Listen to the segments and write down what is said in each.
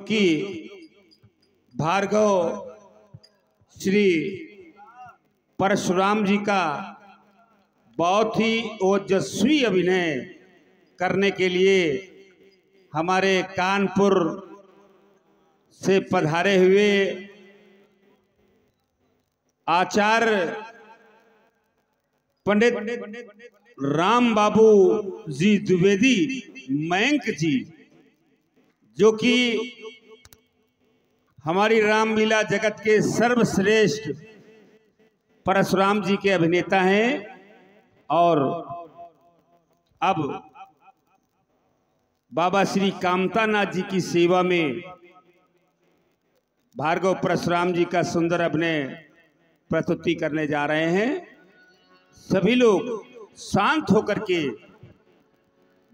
कि भार्गव श्री परशुराम जी का बहुत ही ओजस्वी अभिनय करने के लिए हमारे कानपुर से पधारे हुए आचार्य पंडित राम बाबू जी द्विवेदी मयंक जी, जो कि हमारी रामलीला जगत के सर्वश्रेष्ठ परशुराम जी के अभिनेता हैं और अब बाबा श्री कामतानाथ जी की सेवा में भार्गव परशुराम जी का सुंदर अभिनय प्रस्तुति करने जा रहे हैं। सभी लोग शांत होकर के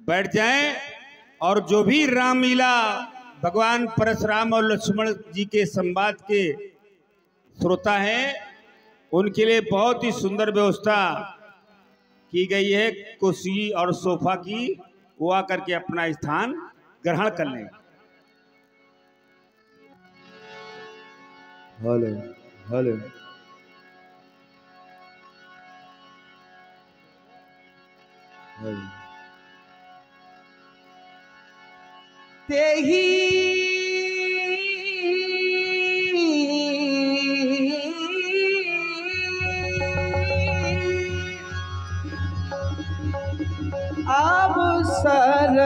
बैठ जाएं और जो भी रामलीला भगवान परशुराम और लक्ष्मण जी के संवाद के श्रोता हैं उनके लिए बहुत ही सुंदर व्यवस्था की गई है। कुर्सी और सोफा की वो आकर के अपना स्थान ग्रहण कर लें। हेलो हेलो हेलो तेही अवसर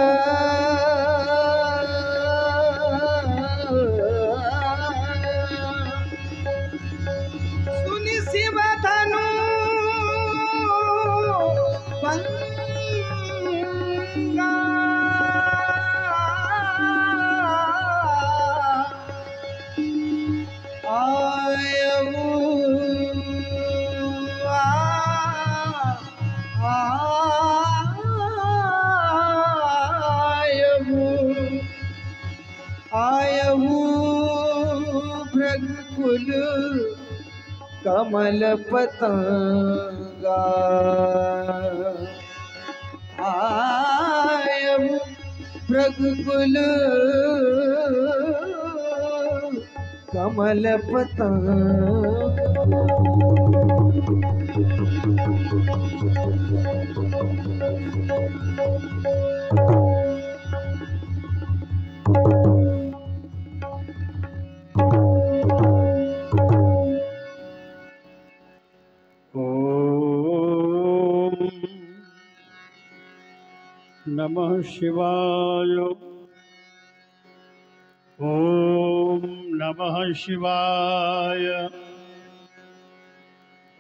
सुनि शिव धनु पंगा आयु आयु भृगुकुल कमल पतंगा आयु भृगुकुल कमल नमः शिवाय। ओम नमः शिवाय।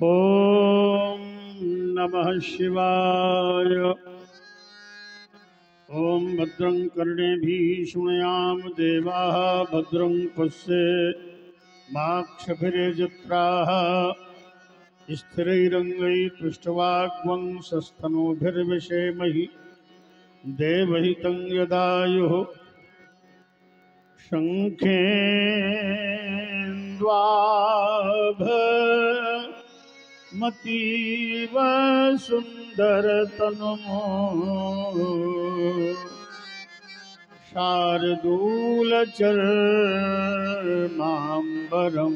ओम नमः शिवाय। ओम भद्रं कर्णेभिः शृणुयाम देवाः भद्रं पश्येमाक्षभिर्यजत्राः स्थिरैरङ्गैः पृष्ठवाग्वंशस्तनूभिर्विषेमहि देवहितं यदायुः शङ्खेन्द्वाभमतीव सुन्दरतनुमो शार्दूलचर्माम्बरं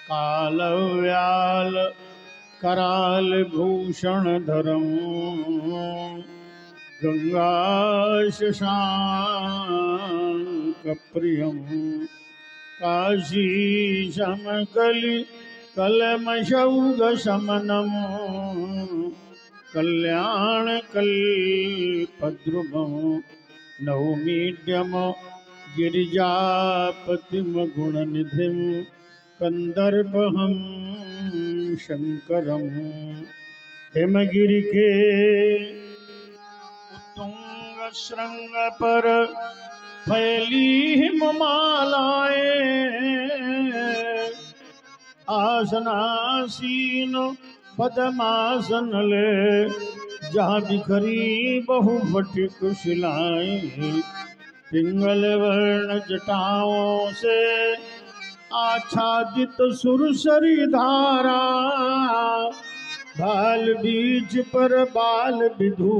कालव्याल करालभूषणधरम् गंगाशशांकप्रियं काशीशमकलिकलमशौगशमनं कल्याणकल्पद्रुमं नौमीड्यं गिरिजापतिमगुणनिधिं कंदर्पहं शंकरं हेमगिरिके तुंग श्रृंग पर फैली हिममालाएं आसनासीन पद्मासन ले जहाँ बिखरी बहुफटिक शिलाएं पिंगल वर्ण जटाओं से आच्छादित सुरसरी धारा बाल बीज पर बाल विधु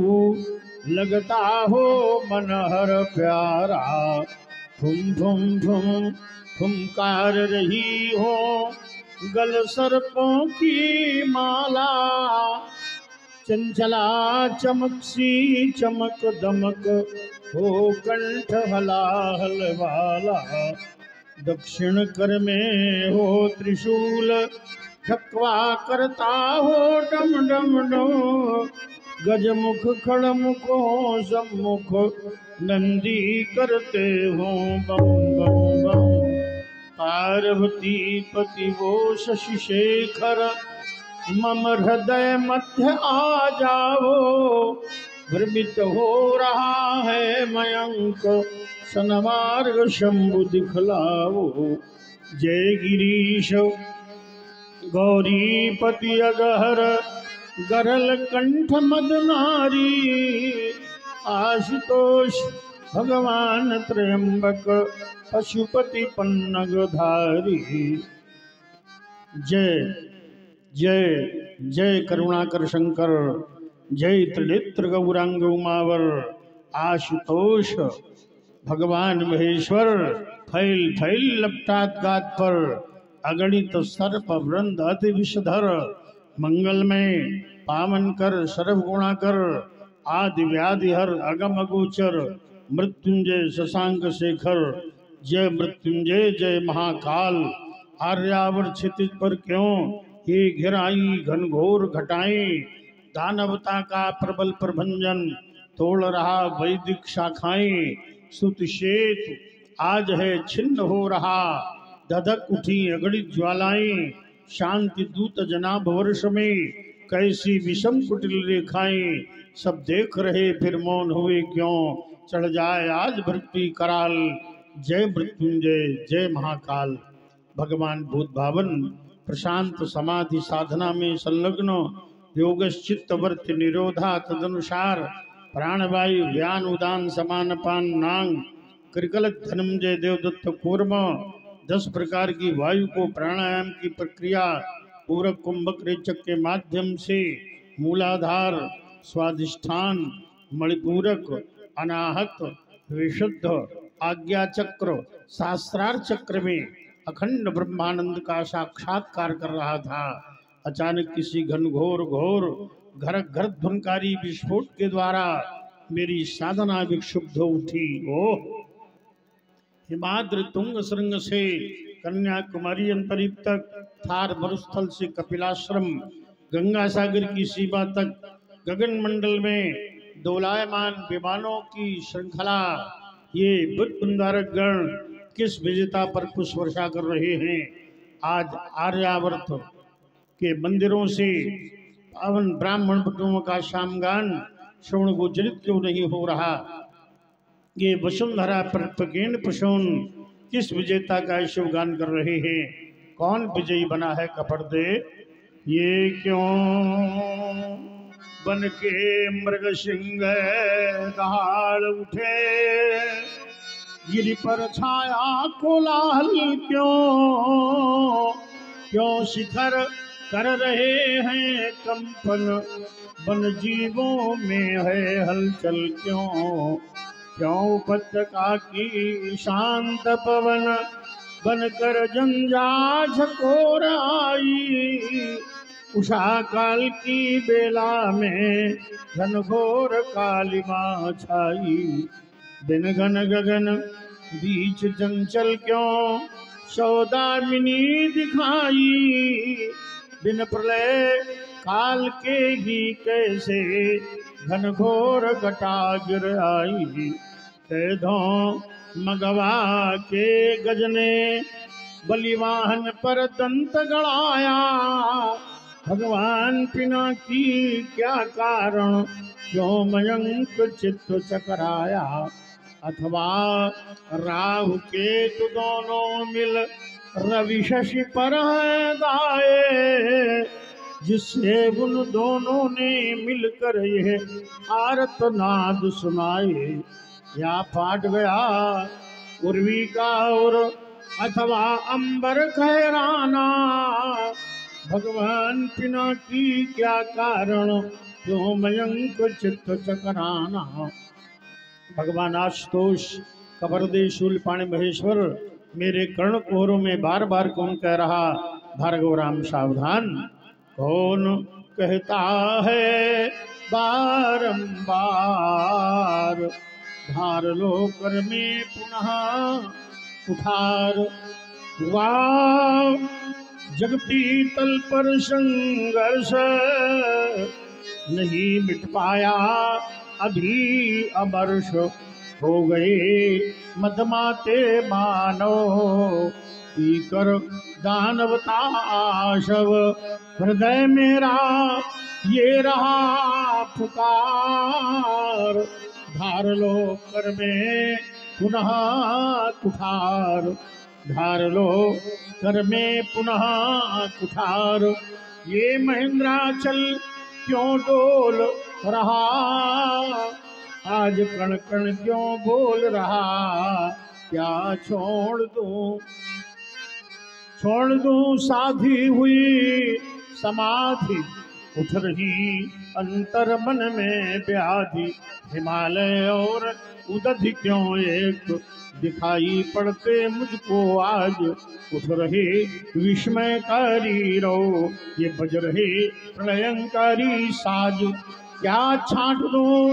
लगता हो मनहर प्यारा फुम फुम फुम फुमकार रही हो गल सर्पों की माला, चंचला चमक सी चमक दमक हो कंठ हलाहल वाला, दक्षिण कर में हो त्रिशूल ठकवा करता हो डम डम डम, गजमुख खड़मुखो सम्मुख नंदी करते हो बम बम बम, पार्वती पति वो शशि शेखर मम हृदय मध्य आ जाओ, भ्रमित हो रहा है मयंक सनमार्ग शंभु दिखलाओ, जय गिरीश गौरीपति अगहर गरल कंठ मदनारी, आशुतोष भगवान त्र्यंबक पशुपति पन्नगधारी, जय जय जय करुणाकर शंकर, जय त्रिनेत्र गौरांग उमावर, आशुतोष भगवान महेश्वर, फैल फैल लपटात गात पर, अगणित सर्प वृंद अति विषधर, मंगलमय पावन कर सर्व गुणाकर, आदि व्याधि हर अगम अगोचर, मृत्युंजय शशांक शेखर, जय मृत्युंजय जय महाकाल, आर्यावर क्षितिज पर क्यों ये घिराई घनघोर घटाएं, दानवता का प्रबल प्रभंजन तोड़ रहा वैदिक शाखाएं, सुत श्वेत आज है छिन्न हो रहा, धधक उठी अगणित ज्वालाएं, शांति दूत जनाब वर्ष में कैसी विषम कुटिल रेखाएं, सब देख रहे फिर मौन हुए क्यों, चढ़ जाए आज भक्ति कराल, जय मृत्युंजय जय महाकाल। भगवान भूत भावन प्रशांत समाधि साधना में संलग्न, योगश्चित्तवर्त निरोधा तदनुसार, प्राणवायु व्यान उदान समान पान नांग, कृकलक धनंजय देवदत्त कूर्म, 10 प्रकार की वायु को प्राणायाम की प्रक्रिया पूरक कुंभक रेचक के माध्यम से मूलाधार स्वाधिष्ठान मणिपूरक अनाहत विशुद्ध आज्ञा चक्र शास्त्रार्थ चक्र में अखंड ब्रह्मानंद का साक्षात्कार कर रहा था। अचानक किसी घनघोर घोर घर घर ध्वनकारी विस्फोट के द्वारा मेरी साधना विक्षुब्ध हो उठी। ओह, हिमाद्र तुंग श्रृंग से कन्याकुमारी अंतरिप तक, थार मरुस्थल से कपिलाश्रम, गंगा सागर की सीमा तक, गगन मंडल में दोलायमान विमानों की श्रृंखला, ये बुद्ध गण किस विजेता पर पुष्प वर्षा कर रहे हैं। आज आर्यावर्त के मंदिरों से पावन ब्राह्मण भक्तों का शामगान श्रवण गोचरित क्यों नहीं हो रहा। ये वसुंधरा प्रकेण प्रसून किस विजेता का शिवगान कर रहे हैं। कौन विजयी बना है कपड़ दे, ये क्यों बन के मृग सिंह दहाड़ उठे, गिरि पर छाया कोलाहल क्यों, क्यों शिखर कर रहे हैं कंपन, वन जीवों में है हलचल क्यों, क्यों उपत्यका की शांत पवन बनकर जंजा झकोर आई, उषा काल की बेला में घनघोर कालिमा छाई, दिन घन गगन बीच चंचल क्यों सौदामिनी दिखाई, बिन प्रलय काल के ही कैसे घनघोर घटा गिर आई, कैदों मगवा के गजने बलिवाहन पर दंत गड़ाया, भगवान पिना की क्या कारण, क्यों मयंक चित्त चकराया, अथवा राहु केतु दोनों मिल रवि शशि पर है गाए, जिससे उन दोनों ने मिलकर यह आर्तनाद सुनाए, या फाट गया उर्वी का और अथवा अंबर कहराना, भगवान पिना की क्या कारण, क्यों मयंक चित्त चकराना। भगवान आशुतोष कबर दे शूलपाणी महेश्वर, मेरे कर्ण कोहरों में बार बार कौन कह रहा भार्गव राम सावधान। कौन कहता है बारंबार, धार लो कर में पुनः उठार। वाह जगती तल पर संघर्ष, नहीं मिट पाया अभी अमर्ष। हो गए मदमाते मानव, पीकर दानवता आशव। हृदय मेरा ये रहा पुकार, धार लो कर में पुनः कुठार। धार लो कर में पुनः कुठार। ये महेंद्राचल क्यों डोल रहा, आज कण कण क्यों बोल रहा। क्या छोड़ दूं साधी हुई समाधि, उठ रही अंतर मन में व्याधि। हिमालय और उदधि क्यों एक दिखाई पड़ते मुझको आज। उठ रहे विस्मयकारी रो, ये बज रहे प्रलयंकारी साज। क्या छांट दूं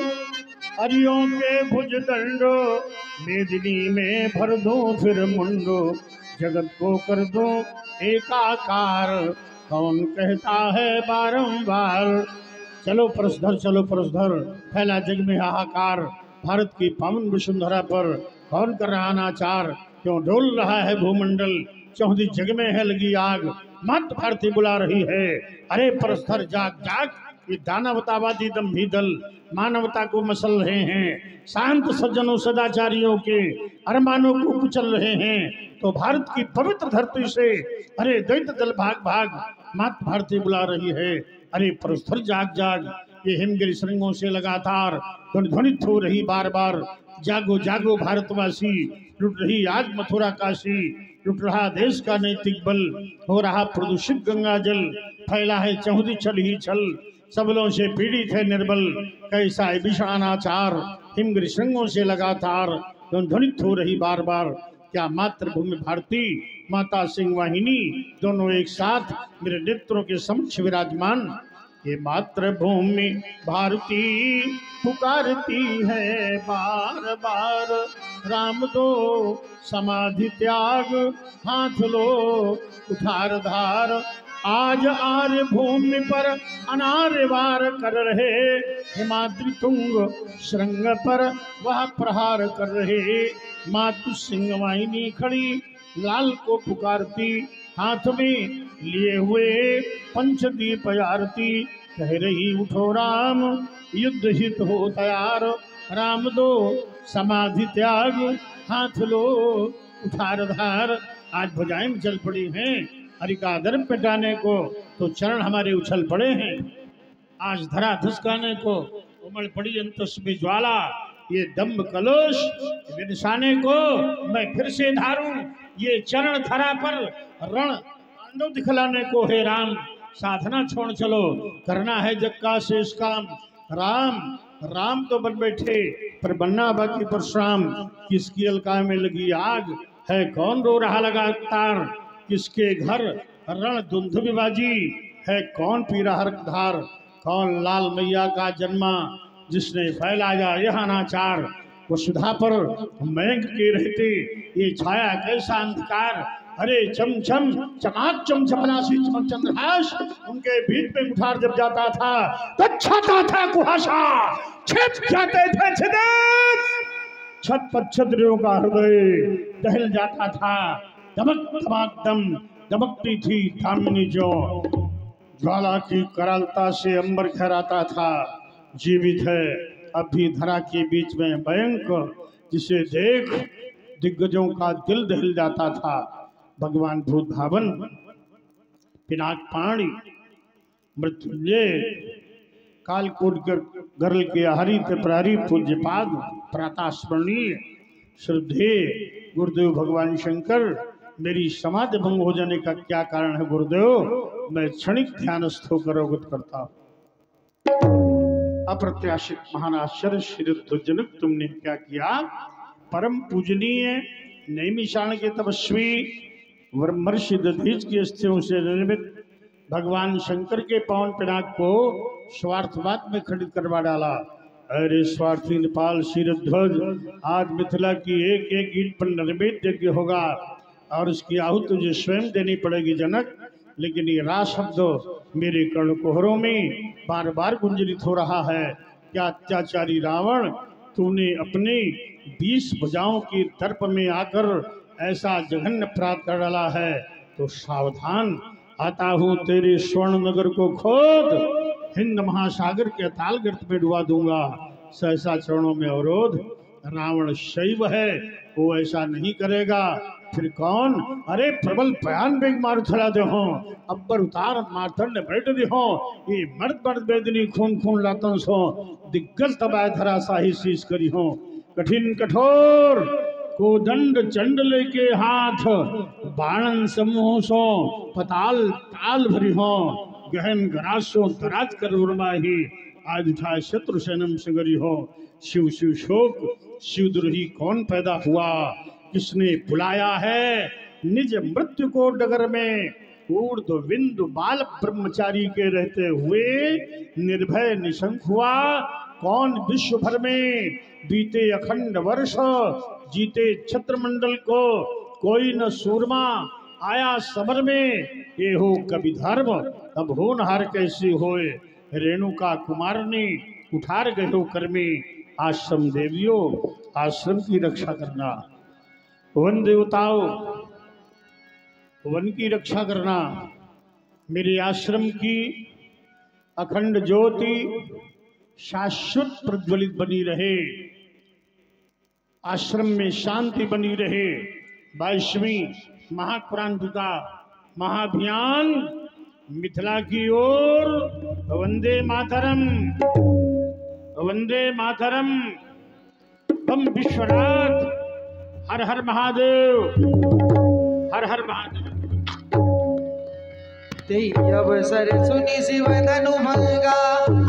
अरियों के भुज दंडो, मेदिनी में भर दूं फिर मुंडो। जगत को कर दूं एकाकार, कौन कहता है बारंबार। चलो परसधर चलो परसधर, फैला जग में हाहाकार। भारत की पावन वसुंधरा पर कौन कर रहा अनाचार। क्यों डोल रहा है भूमंडल, चौहदी जग में है लगी आग। मत भारती बुला रही है, अरे परसधर जाग जाग। ये दानवतावादी दंभी दल मानवता को मसल रहे हैं, शांत सज्जनों सदाचारियों के अरमानों को कुचल रहे हैं। तो भारत की पवित्र धरती से अरे दैत दल भाग भाग, मात भारती बुला रही है, अरे परस्पर जाग जाग। ये हिमगिरी श्रृंगों से लगातार ध्वनित हो रही बार बार, जागो जागो भारतवासी। लुट रही आज मथुरा काशी, लुट रहा देश का नैतिक बल। हो रहा प्रदूषित गंगा जल, फैला है चौहदी छल ही छल। सबलों से पीड़ित है निर्बल, कैसा है विषाणाचार। हिमगिरी श्रृंगों से लगातार ध्वनित हो रही बार बार। क्या मातृभूमि भारती माता सिंह वाहिनी दोनों एक साथ मेरे नेत्रों के समक्ष विराजमान। ये मातृभूमि भारती पुकारती है बार बार। राम दो समाधि त्याग, हाथ लो उठार धार। आज आर्य भूमि पर अनार्य वार कर रहे, हिमाद्री तुंग श्रृंग पर वह प्रहार कर रहे। मातु सिंह वाहिनी खड़ी लाल को पुकारती, हाथ में लिए हुए पंचदीप आरती। कह रही उठो राम युद्ध हित हो तैयार। राम दो समाधि त्याग, हाथ लो उठार धार। आज भुजाएं चल पड़ी हैं हरि का धर्म मिटाने को, तो चरण हमारे उछल पड़े हैं। आज धरा धसकाने को उमड़ पड़ी अंतस में ज्वाला। ये दम्भ कलश विनसाने को मैं फिर से धारूं। ये चरण धरा पर रण तांडव दिखलाने को है राम। साधना छोड़ चलो, करना है जग का शेष काम। राम राम तो बन बैठे पर बनना बाकी परशुराम। किसकी अलका में लगी आग है, कौन रो रहा लगातार। किसके घर रण धुंध विभाजी है, कौन पी रहा धार। कौन लाल मैया का जन्मा जिसने फैलाया यह अनाचार। वसुधा पर मयंक के रहते ये छाया कैसा अंधकार। अरे चम चम चमाक चमचमना सी चमक चंद्रहास, उनके बीच में कुठार जब जाता था तो छाता था कुहासा। छिप जाते थे छिदेश, छत पर छत्रियों का हृदय दहल जाता था। दमक दमक दम दमकती थी धामिनी जो, ज्वाला की करालता से अंबर खहराता था। जीवित है अब भी धरा के बीच में भयंकर, जिसे देख दिग्गजों का दिल दहल जाता था। भगवान भूत भावन पिनाक पाणी मृत्युंजय कालकूट गरल के हरि त्रिपुरारी पूज्यपाद प्रातः स्मरणीय श्रद्धे गुरुदेव भगवान शंकर। मेरी समाधि भंग हो जाने का क्या कारण है गुरुदेव, मैं क्षणिक ध्यानस्थ होकर अवगत करता हूँ। अप्रत्याशित महान आश्चर्य श्री जनक तुमने क्या किया। परम पूजनीय नैमिषारण्य के तपस्वी ब्रह्मर्षि दधीच की अस्थियों से निर्मित भगवान शंकर के पावन पिनाक को स्वार्थवाद में खंडित करवा डाला। अरे स्वार्थी नेपाल शीरध्वज, आज मिथिला की एक एक ईंट पर निर्मित यज्ञ होगा और उसकी आहुति तुझे स्वयं देनी पड़ेगी जनक। लेकिन ये रा शब्द मेरे कर्णकुहरों में बार बार गुंजरित हो रहा है। क्या अत्याचारी रावण, तूने अपने 20 भुजाओं की दर्प में आकर ऐसा जघन्य अपराध कर डाला है, तो सावधान, आता हूँ तेरे स्वर्ण नगर को खोद हिंद महासागर के अताल गर्त में डुबा दूंगा। सहसा चरणों में अवरोध। रावण शैव है, वो ऐसा नहीं करेगा। फिर कौन? अरे प्रबल बयान बेग मार चला दे हो, अब्बर उतार मारथन बैठ दे हो, ये मर्द मर्द बेदनी खून खून लातन सो, दिग्गज तबाय धरा साही शीश करी हो। कठिन कठोर कोदंड चंड लेके हाथ, बाणन समूह सो पताल ताल भरी हो, गहन गरासो दराज कर उर्माही, आज उठा शत्रु सैनम सगरी हो। शिव शिव शोक शिवद्रोही कौन पैदा हुआ, किसने बुलाया है निज मृत्यु को डगर में। ऊर्ध्व बिंदु बाल ब्रह्मचारी के रहते हुए निर्भय निशंक हुआ, कौन विश्व भर में बीते अखंड वर्ष जीते छत्रमंडल को, कोई न सूरमा आया समर में। ये हो कभी धर्म अब हो नहार कैसी होए, रेणुका कुमार ने उठार गए हो कर्मी। आश्रम देवियों, आश्रम की रक्षा करना, वन देवताओं वन की रक्षा करना, मेरे आश्रम की अखंड ज्योति शाश्वत प्रज्वलित बनी रहे, आश्रम में शांति बनी रहे। 22वीं महाक्रांतिका महाअभियान मिथिला की ओर। वंदे मातरम, वंदे मातरम। बम विश्वनाथ, हर हर महादेव, हर हर महादेव। अवसर सुनी शिव धनु भंगा,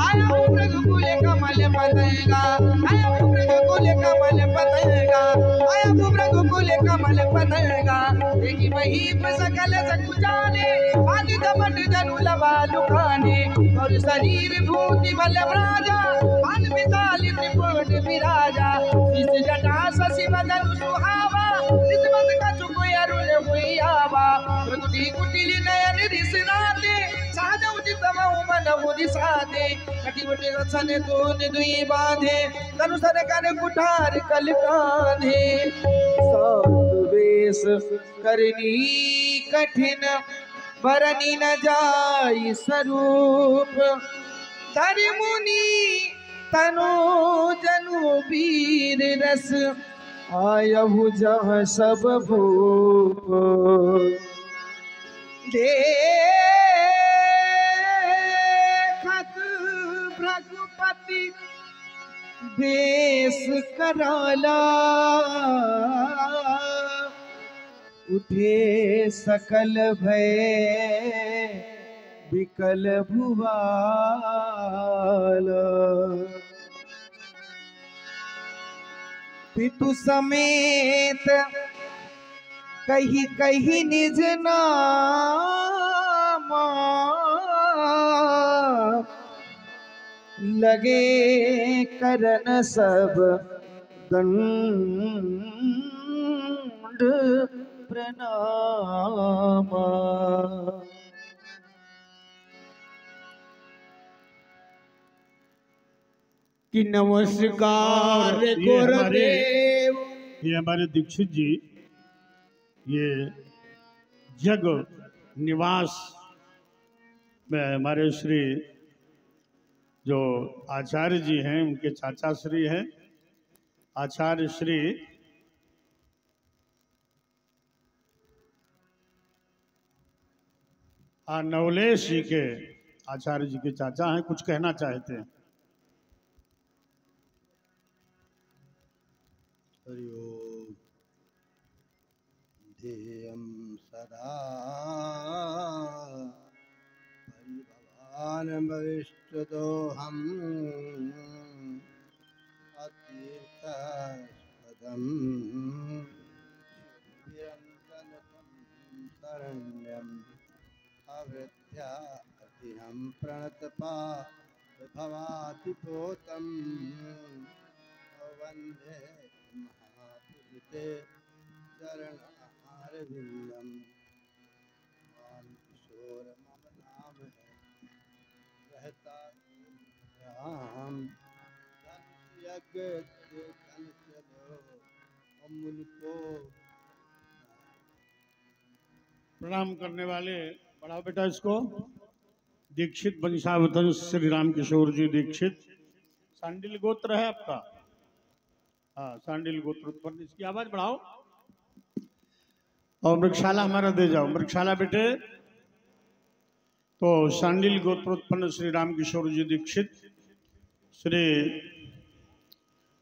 आया मृगकुल कमल पतंगा, आया मृगकुल कमल पतंगा, आया मृगकुल कमल पतंगा। देखी महीप सकल सकुचाने, आदि दमन जनु लबा लुकाने, और शरीर भूति बल राजा, बाल विशाल त्रिपुट विराजा। शिष जटा शशि बदन सुहावा, निस्बत कछु कोई अरुण हुई आवा। प्रकृति कुटिल नयन रिसनाते, सहज उदित मऊ मन मुदि साधे। कटिबटे रचने तोन दुई बांधे, धनुषर कर कुठार कल कांधे। साधु वेश करनी कठिन, बरनी न जाई स्वरूप। धरि मुनि तनु जनु वीर रस, आयहु जहाँ सब भूप। देखत भ्रघुपति बेस कराला, उठे सकल भय विकल भुवाला। पितु समेत कही कही निज नामा, लगे करन सब दंड प्रणामा। कि नमस्कार गुरुदेव। ये हमारे दीक्षित जी, ये जग निवास में हमारे श्री जो आचार्य जी हैं, उनके चाचा श्री हैं आचार्य श्री नवलेश जी के, आचार्य जी के चाचा हैं, कुछ कहना चाहते हैं। हरि ओम। ध्येयं सदा परिभवान् भविष्यदोऽहम्, अतीर्थस्पद शरणं शरण्यम् अवृद्ध्यातिहं प्रणतपावभवातिपोतं वन्दे महापुरुषे चरणारविन्दम्। किशोर मम नाम है रहता राम यज्ञ धन चलो मुझको प्रणाम करने वाले बढ़ाओ बेटा इसको। दीक्षित वंशावतन श्री राम किशोर जी दीक्षित। सांडिल गोत्र है आपका? हाँ, सांडिल गोत्र उत्पन्न। इसकी आवाज बढ़ाओ। और मृगशाला हमारा दे जाओ। मृगशाला बेटे तो सांडिल गोत्रोत्पन्न श्री राम किशोर जी दीक्षित श्री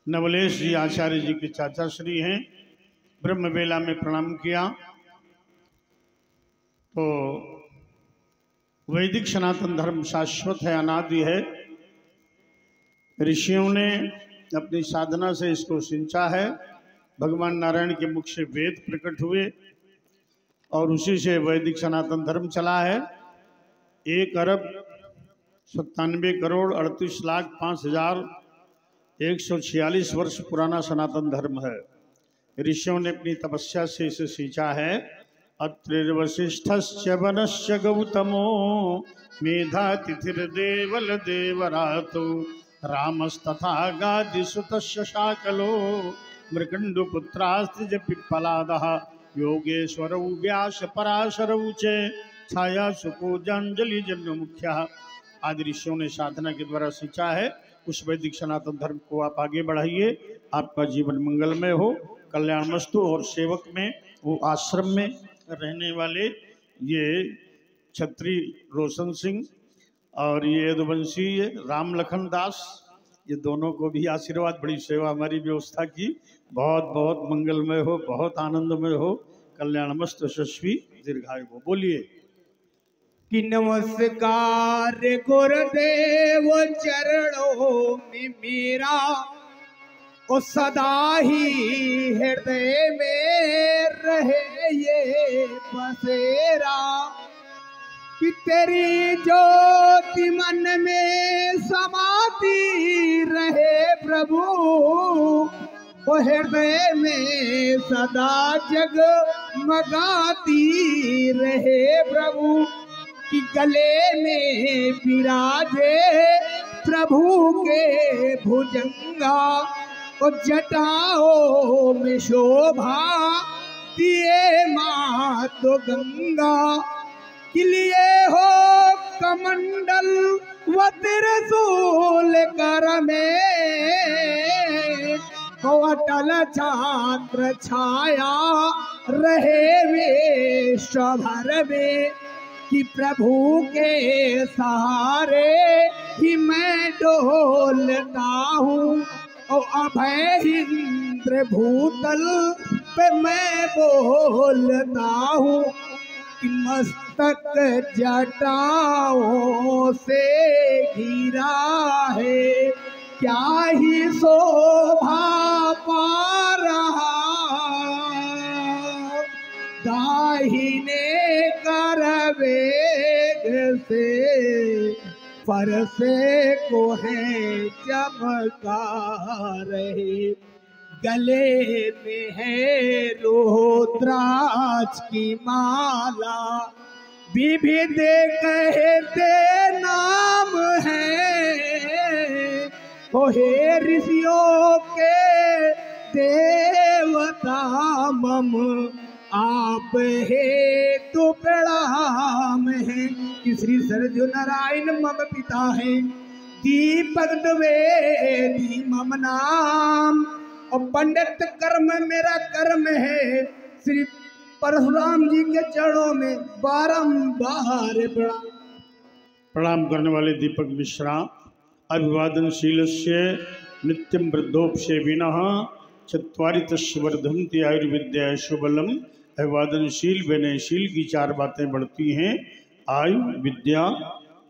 नवलेश जी आचार्य जी के चाचा श्री हैं। ब्रह्मवेला में प्रणाम किया तो वैदिक सनातन धर्म शाश्वत है, अनादि है। ऋषियों ने अपनी साधना से इसको सिंचा है। भगवान नारायण के मुख से वेद प्रकट हुए और उसी से वैदिक सनातन धर्म चला है। 1,97,38,05,146 वर्ष पुराना सनातन धर्म है। ऋषियों ने अपनी तपस्या से इसे सींचा है। अत्रिर्वसिष्ठस्य वनस्य गौतमो मेधातिथिर्देवल देवरातो रामस्तथा गादिसुतस्य शाकलो मृकण्डुपुत्रास्त्रिज पिप्पलादः योगेश्वरौ व्यास पराशरौ च छाया सुकोजांजलि जन्म मुख्य। आदि ऋषियों ने साधना के द्वारा सींचा है। उस वैदिक सनातन धर्म को आप आगे बढ़ाइए। आपका जीवन मंगलमय हो, कल्याणमस्तु। और सेवक में वो आश्रम में रहने वाले ये छत्री रोशन सिंह और ये यदुवंशी राम लखन दास, ये दोनों को भी आशीर्वाद। बड़ी सेवा हमारी व्यवस्था की। बहुत बहुत मंगलमय हो, बहुत आनंदमय हो, कल्याणमस्त यशस्वी दीर्घायु हो। बोलिए कि नमस्कार गुरुदेव चरणों में मेरा ओ सदा ही हृदय में रहे ये बसेरा। कि तेरी ज्योति मन में समाती रहे प्रभु, ओ हृदय में सदा जगमगाती रहे प्रभु। कि गले में विराजे प्रभु के भुजंगा, और जटाओं में शोभा दिए मातो गंगा। कि लिए हो कमंडल व त्रिशूल कर में, तो अटल छात्र छाया रहे विश्वभर में। कि प्रभु के सहारे ही मैं डोलता हूँ, और अभय इंद्र भूतल पे मैं बोलता हूँ। कि मस्तक जटाओं से घिरा है, क्या ही शोभा पा रहा। दाहिने कर वेग से फरसे को है चमका रहे। गले में है रुद्राक्ष की माला, विविध कहते नाम है। ओ हे ऋषियों के देवता मम आप हे तो प्रणाम है। कि श्री सरजु नारायण मम पिता है, दीपक द्विवेदी मम नाम। और पंडित कर्म मेरा कर्म है, श्री परशुराम जी के चरणों में बारंबार प्रणाम करने वाले दीपक मिश्रा। अभिवादनशीलस्य नित्यं वृद्धोपसेविनः चत्वारि तस्य वर्धन्ति आयुर्विद्या शुभलम। अभिवादनशील विनयशील की 4 बातें बढ़ती हैं, आयु, विद्या,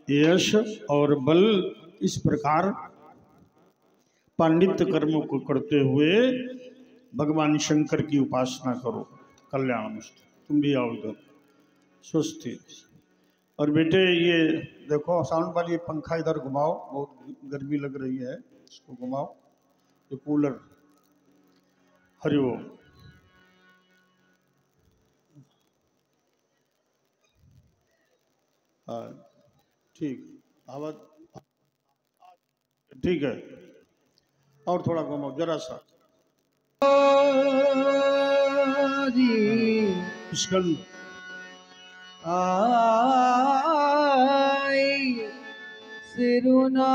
यश और बल। इस प्रकार पांडित्य कर्मों को करते हुए भगवान शंकर की उपासना करो। कल्याण मस्तु। तुम भी आओ इधर। स्वस्ति। और बेटे ये देखो साउंड वाली पंखा इधर घुमाओ, बहुत गर्मी लग रही है, इसको घुमाओ। ये कूलर। हरिओम। हाँ ठीक, आवाज ठीक है। और थोड़ा घुमाओ जरा सा। स्कंद आई सिरुनाव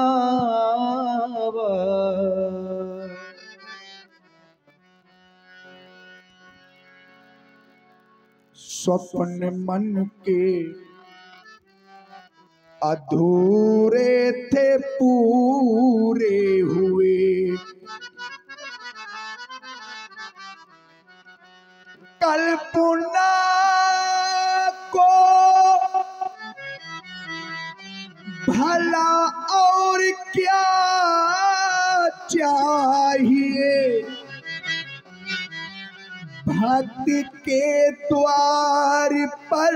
स्वप्न मन के अधूरे थे पूरे हुए, कल्पना को भला और क्या चाहिए, भक्ति के द्वार पर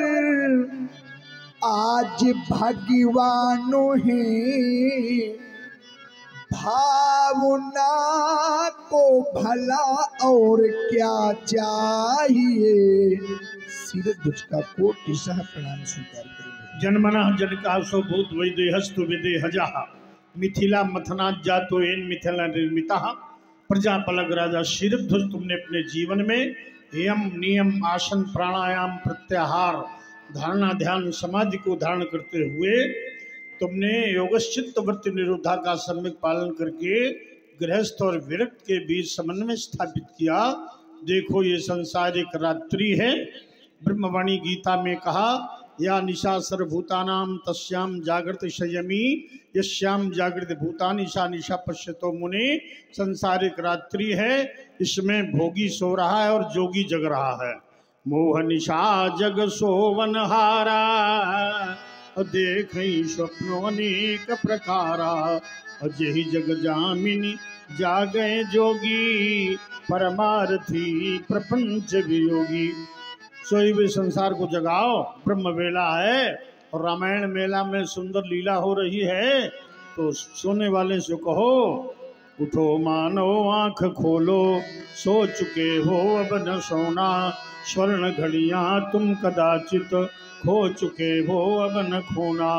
आज भगवानों हैं, भावना को भला और क्या चाहिए। सिर दुच का कोटि सह प्रणाम स्वीकार करेंगे। जन्मना जनकासो भूत वैदेहस्तु विदेहजः मिथिला मथनात् जातो येन मिथिला निर्मितः। प्रजापलग राजा शीरध्वज तुमने अपने जीवन में यम नियम आसन प्राणायाम प्रत्याहार धारणा ध्यान समाधि को धारण करते हुए तुमने योगश्चित्त वृत्ति निरोधा का सम्यक पालन करके गृहस्थ और विरक्त के बीच समन्वय स्थापित किया। देखो ये संसार एक रात्रि है। ब्रह्मवाणी गीता में कहा या निशा सर्वभूतानां तस्याम जागृत संयमी यस्याम जागृत भूतानि सा निशा पश्यतो मुने। संसार एक रात्रि है, इसमें भोगी सो रहा है और जोगी जग रहा है। मोह निशा जग सोवनहारा देख स्वप्नो अनेक प्रकारा। अजहि जग जामिनी जागे जोगी परमार्थी प्रपंच वियोगी। सोई भी संसार को जगाओ, ब्रह्म वेला है और रामायण मेला में सुंदर लीला हो रही है। तो सोने वाले से कहो उठो मानो आंख खोलो, सो चुके हो अब न सोना। स्वर्ण घड़ियां तुम कदाचित खो चुके हो अब न खोना।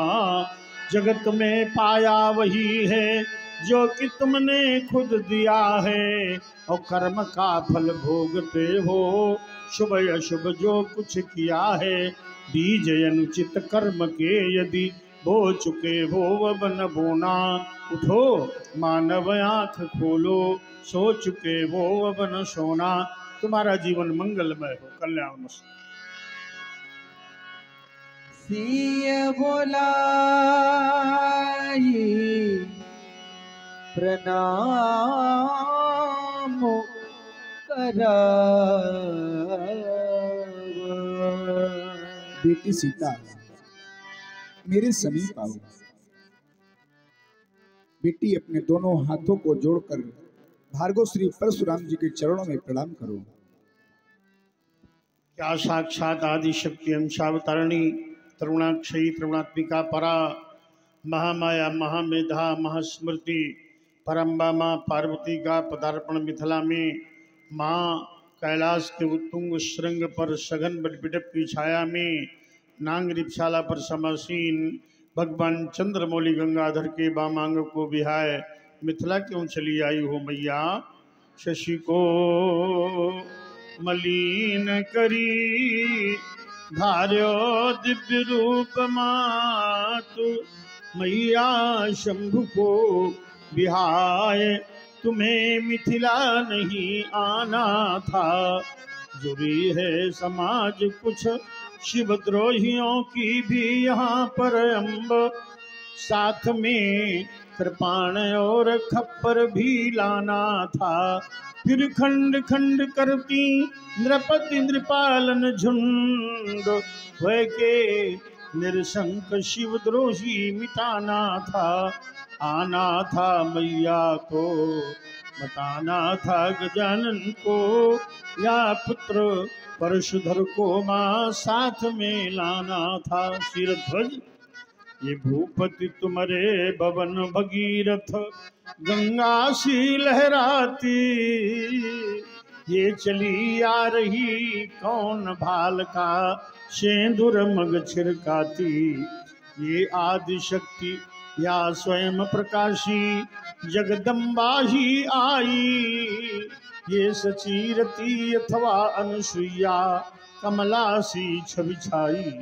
जगत में पाया वही है जो कि तुमने खुद दिया है, और कर्म का फल भोगते हो शुभ अशुभ जो कुछ किया है। बीज अनुचित कर्म के यदि बो चुके हो अब न बोना। उठो मानव आँख खोलो, सो चुके हो अब न सोना। तुम्हारा जीवन मंगलमय हो। कल्याण मस्तु। सिय बोलाई प्रणाम करा। बेटी सीता मेरे समीप आओ। बेटी अपने दोनों हाथों को जोड़कर भार्गव श्री परशुराम जी के चरणों में प्रणाम करो। क्या साक्षात आदि शक्ति अंशावतारिणी तरुणाक्षयी तरुणात्मिका परा महामाया महामेधा महास्मृति परम्बा माँ पार्वती का पदार्पण मिथिला में। माँ कैलाश के उत्तुंग श्रृंग पर सघन बटबिटप की छाया में नांग रिपशाला पर समासीन भगवान चंद्रमौली गंगाधर के बामांग को बिहाय मिथिला क्यों चली आई हो मैया। शशि को मलिन करी धार्यो दिव्य रूप मातु मैया शंभु को बिहाय। तुम्हें मिथिला नहीं आना था, जुड़ी है समाज कुछ शिवद्रोहियों की भी यहाँ पर अम्ब। साथ में कृपाण और खप्पर भी लाना था, फिर खंड खंड करती नृपति नृपालन झुंड। वह के निरशंक शिवद्रोही मिटाना था, आना था मैया को बताना था गजानन को, या पुत्र परशुधर को माँ साथ में लाना था। शिरध्वज ये भूपति तुम्हारे भवन भगीरथ, गंगा सी लहराती, ये चली आ रही कौन भाल का, सेंदूर मग छिड़काती। ये आदि शक्ति या स्वयं प्रकाशी, जगदम्बा ही आई। ये सचीरती अथवा अनुसुईया, कमला सी छवि छाई।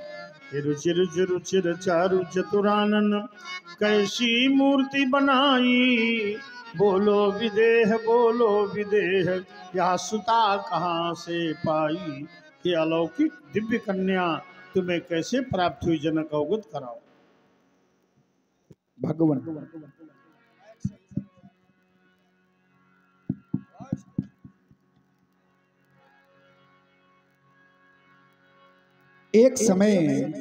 रुचिर रुचिर चारु चतुरानन, कैसी मूर्ति बनाई। बोलो विदेह, या सुता कहाँ से पाई। ये अलौकिक दिव्य कन्या तुम्हें कैसे प्राप्त हुई, जनक अवगत कराओ। भगवान एक समय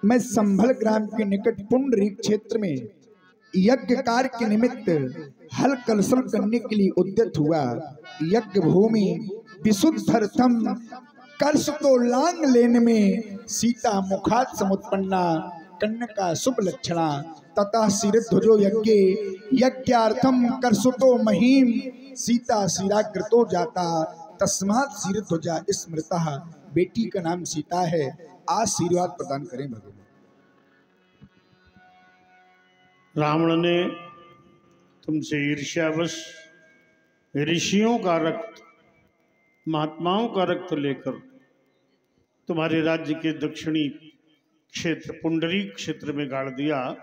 मैं संभल ग्राम के निकट पुंडरीक क्षेत्र में यज्ञ कार्य के निमित्त हल कलसल करने के लिए उद्यत हुआ। यज्ञ भूमि विशुद्धर्थम कर्ष को लांग लेने में सीता मुखात समुत्पन्ना, कन्या शुभ लक्षणा तथा शिरध्वजो यज्ञ यज्ञार्थम कर्षतो महीम, सीता शिराग्रतो जाता तस्मात् शिरध्वजा स्मृतः। बेटी का नाम सीता है, आशीर्वाद प्रदान करें भगवान। रावण ने तुमसे ईर्ष्यावश ऋषियों का रक्त, महात्माओं का रक्त लेकर तुम्हारे राज्य के दक्षिणी क्षेत्र पुंडरीक क्षेत्र में गाड़ दिया,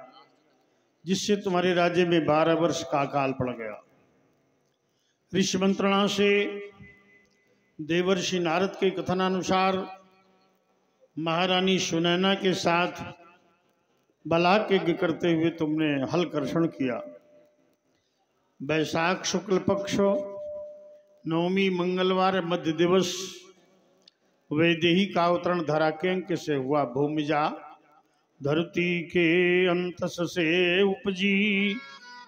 जिससे तुम्हारे राज्य में 12 वर्ष का अकाल पड़ गया। ऋषि मंत्रणा से देवर्षि नारद के कथनानुसार महारानी सुनैना के साथ बलाक यज्ञ करते हुए तुमने हल कर्षण किया। वैशाख शुक्ल पक्ष नवमी मंगलवार मध्य दिवस वैदेही का अवतरण धरा के अंक से हुआ। भूमिजा धरती के अंतस से उपजी,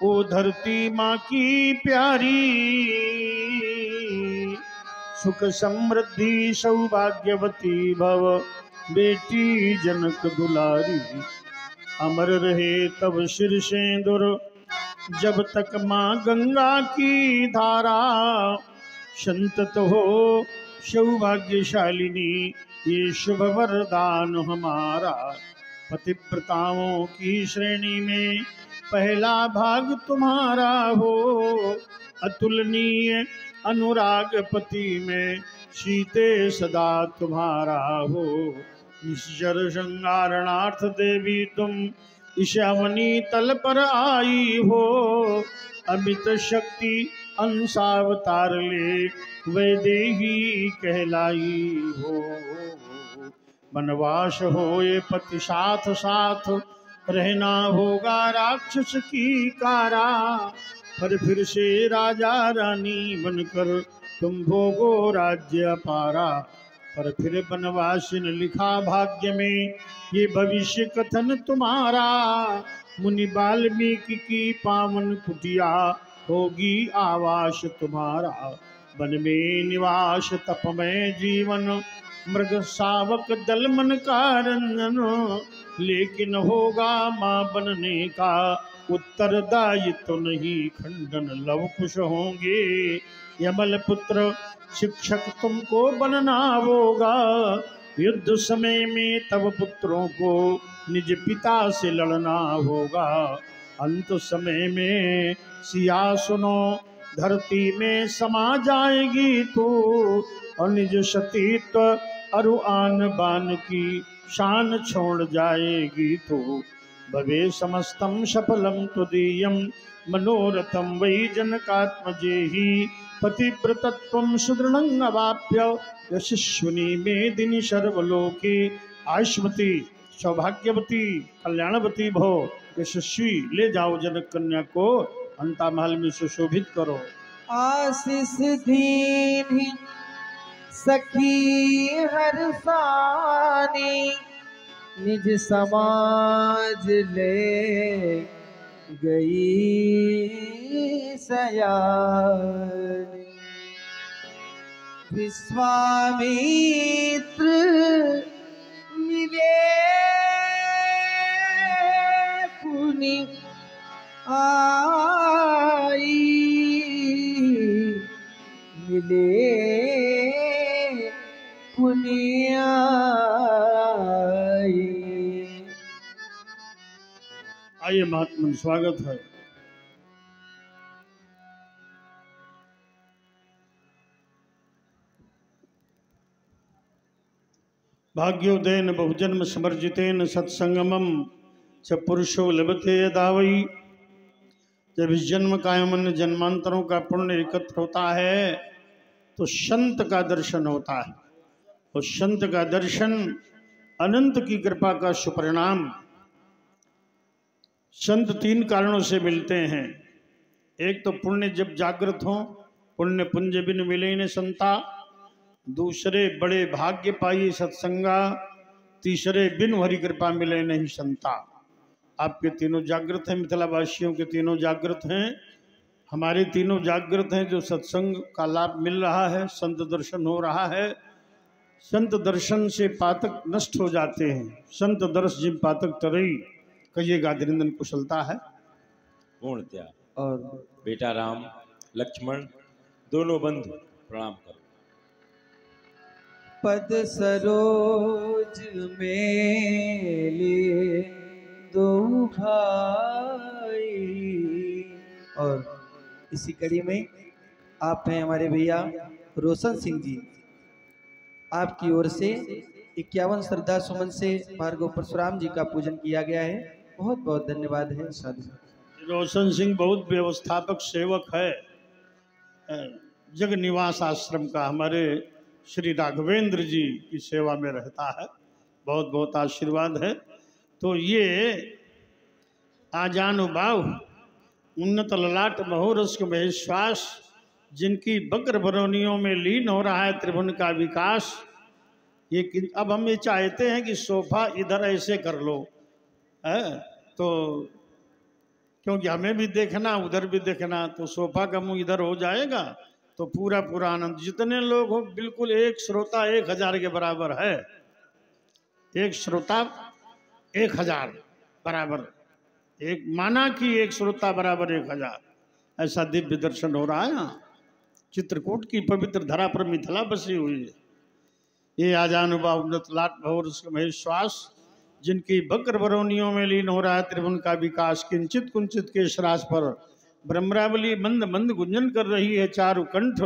ओ धरती माँ की प्यारी। सुख समृद्धि सौभाग्यवती भव, बेटी जनक दुलारी। अमर रहे तब सिर सेंदूर, जब तक माँ गंगा की धारा। संतत हो सौभाग्यशालिनी, ये शुभ वरदान हमारा। पतिव्रताओं की श्रेणी में पहला भाग तुम्हारा हो। अतुलनीय अनुराग पति में सीते सदा तुम्हारा हो। निश्चर श्रृंगारणार्थ देवी तुम ईशावनी तल पर आई हो। अमित शक्ति अंशावतार ले वैदेही कहलाई हो। वनवास हो ये पति साथ साथ, रहना होगा राक्षस की कारा। पर फिर से राजा रानी बनकर तुम भोगो राज्य पारा। पर फिर वनवासी ने लिखा भाग्य में ये भविष्य कथन तुम्हारा। मुनि वाल्मीकि की पावन कुटिया होगी आवास तुम्हारा। वन में निवास तपमय जीवन, मृग शावक दल मन का रंजन। लेकिन होगा माँ बनने का उत्तरदायित्व तो नहीं खंडन। लव कुश होंगे यमल पुत्र, शिक्षक तुमको बनना होगा। युद्ध समय में तब पुत्रों को निज पिता से लड़ना होगा। अंत समय में सिया सुनो, धरती में समा जाएगी तू। और निज सतीत्व अरु आन बान की शान छोड़ जाएगी तू। भवे समस्तम सफलम तुदीयम, मनोरथम वै जनकात्मजेहि। पतिव्रतत्वं सुदृढ़ं अवाप्य, यशस्विनी मेदिनी सर्वलोके। आयुष्मती सौभाग्यवती कल्याणवती भव, यशस्वी ले जाओ जनक कन्या को, अंता महल में सुशोभित करो। आशीष दीन्हि सखी हरसानी, निज समाज ले गई सयानी। विश्वामित्र मिले पुनि आई, मिले पुनि आई। आइए महात्मन, स्वागत है। भाग्योदयन बहुजन्म समर्जितेन सत्संगमम च पुरुषो लभते यदा वै। जब इस जन्म का एवं अन्य जन्मांतरों का पुण्य एकत्र होता है तो संत का दर्शन होता है। और संत का दर्शन अनंत की कृपा का सुपरिणाम। संत तीन कारणों से मिलते हैं। एक तो पुण्य जब जागृत हो, पुण्य पुंज बिन मिले न संता। दूसरे बड़े भाग्य पाई सत्संगा। तीसरे बिन हरि कृपा मिले नहीं संता। आपके तीनों जागृत हैं, मिथिलावासियों के तीनों जागृत हैं, हमारे तीनों जागृत हैं। जो सत्संग का लाभ मिल रहा है, संत दर्शन हो रहा है। संत दर्शन से पातक नष्ट हो जाते हैं। संत दर्श जिन पातक तरई, कहिएगा धीरेन्द्र कुशलता है। पूर्णतया और बेटा राम लक्ष्मण दोनों बंधु प्रणाम करो। पद सरोज मेले दो भाई। और इसी कड़ी में आप हैं हमारे भैया रोशन सिंह जी। आपकी ओर से 51 श्रद्धा सुमन से भार्गव परशुराम जी का पूजन किया गया है। बहुत बहुत धन्यवाद है। साधु। रोशन सिंह बहुत व्यवस्थापक सेवक है जग निवास आश्रम का। हमारे श्री राघवेंद्र जी की सेवा में रहता है। बहुत बहुत आशीर्वाद है। तो ये आजानुबाहु उन्नत ललाट महोरस के महेश्वास, जिनकी वक्र बरौनियों में लीन हो रहा है त्रिभुवन का विकास। ये अब हम ये चाहते हैं कि सोफा इधर ऐसे कर लो है, तो क्योंकि हमें भी देखना उधर भी देखना, तो सोफा का मुंह इधर हो जाएगा तो पूरा पूरा आनंद। जितने लोग हो बिल्कुल एक श्रोता 1000 के बराबर है। एक श्रोता 1000 बराबर, एक माना कि एक श्रोता बराबर 1000। ऐसा दिव्य दर्शन हो रहा है यहाँ। चित्रकूट की पवित्र धरा पर मिथिला बसी हुई है। ये आजानुबाहु उन्नत लाट भौर महेश्वास, जिनकी वक्र बरौनियों में लीन हो रहा है त्रिभुवन का विकास। किंचित कुंचित के श्रास पर ब्रह्मरावली मंद मंद गुंजन कर रही है चारु कंठ।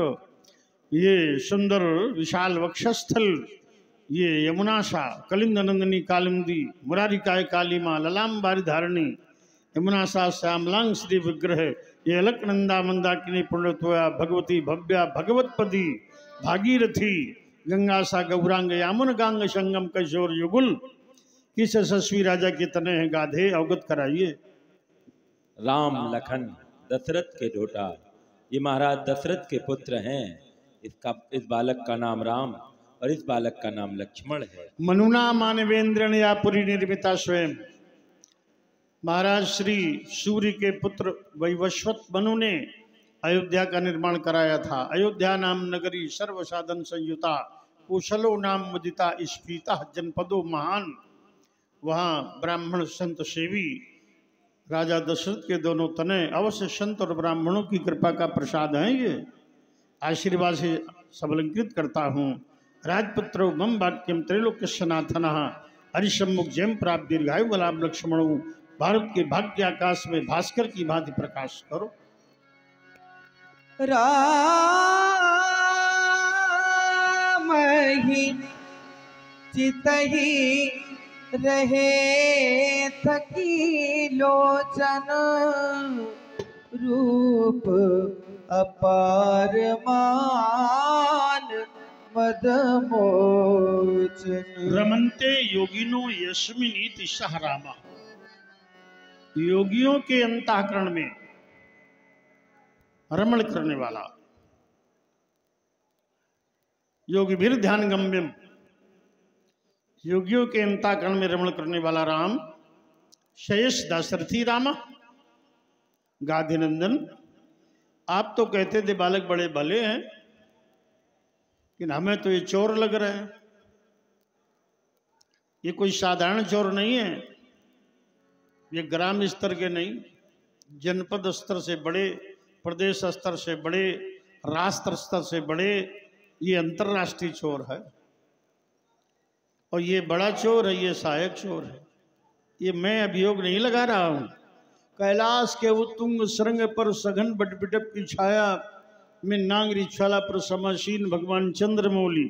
ये सुंदर विशाल वक्षस्थल, ये यमुनाशा कलिंद नंदनी कालिंदी मुरारिकाय काली माँ ललाम बारी धारणी यमुनाशा श्यामलांग श्री विग्रह। ये अलकनंदा मंदाकिनी पुण्यत्वया भगवती भव्या भगवतपदी भागीरथी गंगासा गौरांग यामुन गांग संगम किशोर युगुल। किस यशस्वी राजा के तने हैं गाधे, अवगत कराइए। राम लखन दशरथ के ढोटा, ये महाराज दशरथ के पुत्र हैं। इस बालक का नाम राम और इस बालक का नाम लक्ष्मण है। मनुना मानवेंद्र या पुरी निर्मिता स्वयं। महाराज श्री सूर्य के पुत्र वैवस्वत मनु ने अयोध्या का निर्माण कराया था। अयोध्या नाम नगरी सर्व साधन संयुता, कुशलो नाम मुदिता स्फीता जनपदो महान। वहाँ ब्राह्मण संत सेवी राजा दशरथ के दोनों तने अवश्य संत और ब्राह्मणों की कृपा का प्रसाद है। ये आशीर्वाद से सबलंकृत करता हूँ। राजपुत्रो मम वाक्यम त्रैलोक्य सनाथन हरिशम्मुख जयम प्राप्त दीर्घायु बलाम लक्ष्मणो। भारत के भाग्य आकाश में भास्कर की भांति प्रकाश करो। राम ही चितहि रहे थकी लोचन, रूप अपार मान मदमोचन। रमन्ते योगिनो यस्मिनीति सह रामा। योगियों के अंतःकरण में रमण करने वाला, योगी भीर ध्यान गम्यम, योगियों के अंतःकरण में रमण करने वाला राम। शेष दाशरथी रामा, गाधिनंदन, आप तो कहते थे बालक बड़े भले हैं, लेकिन हमें तो ये चोर लग रहे हैं। ये कोई साधारण चोर नहीं है, ये ग्राम स्तर के नहीं, जनपद स्तर से बड़े, प्रदेश स्तर से बड़े, राष्ट्र स्तर से बड़े, ये अंतर्राष्ट्रीय चोर है। और ये बड़ा चोर है, ये सहायक चोर है। ये मैं अभियोग नहीं लगा रहा हूँ। कैलाश के उत्तुंग श्रृंग पर सघन बटबिटप की छाया में नांगरी छाला पर समासीन भगवान चंद्रमौली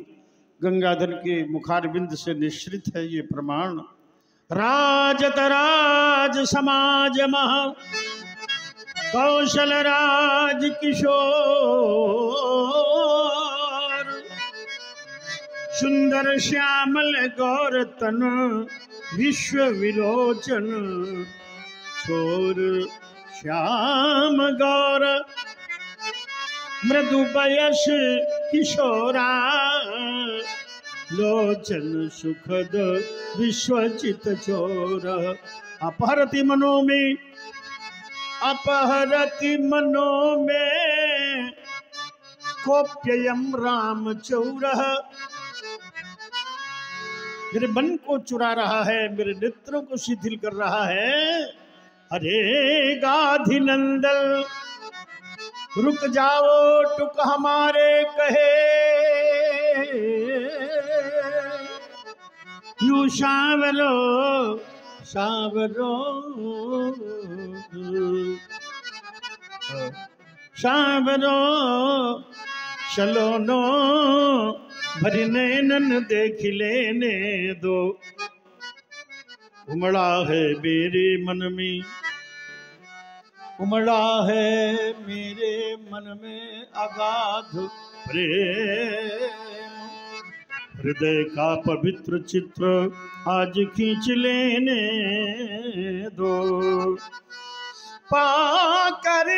गंगाधर के मुखारबिंद से निश्रित है ये प्रमाण। राजत राज समाज महा कौशल राज किशोर, सुंदर श्यामल गौर तन विश्व विलोचन, छोर श्याम गौर मृदु पयस किशोरा, लोचन सुखद विश्वचित चोर। अपहरति मनो में, अपहरति मनो में कोप्ययम राम चौर। मेरे मन को चुरा रहा है, मेरे नेत्रों को शिथिल कर रहा है। अरे गाधिनंदन रुक जाओ, टुक हमारे कहे, यू सांवरो सांवरो सांवरो, चलो नो भरी नैनन देख लेने दो। उमड़ा है मेरे मन में, उमड़ा है मेरे मन में अगाध प्रेम, हृदय का पवित्र चित्र आज खींच लेने दो। पाकर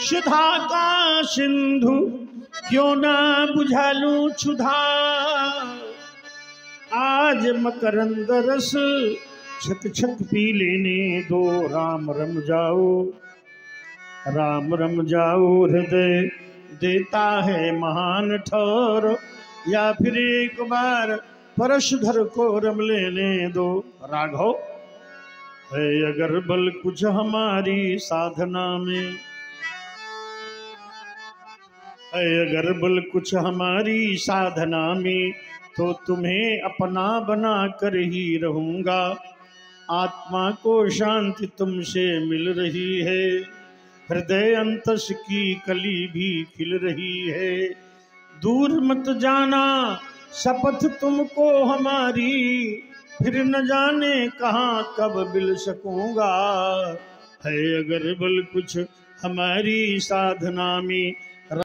सुधा का सिंधु क्यों ना बुझा लूं क्षुधा, आज मकरंद रस छक छक पी लेने दो। राम रम जाओ, राम रम जाओ, हृदय देता है महान ठोर, या फिर एक बार परशुधर को रम लेने दो। राघव है अगर बल कुछ हमारी साधना में, है अगर बल कुछ हमारी साधना में, तो तुम्हें अपना बना कर ही रहूंगा। आत्मा को शांति तुमसे मिल रही है, हृदय अंतस की कली भी खिल रही है। दूर मत जाना शपथ तुमको हमारी, फिर न जाने कहाँ कब मिल सकूंगा। है अगर बल कुछ हमारी साधना में,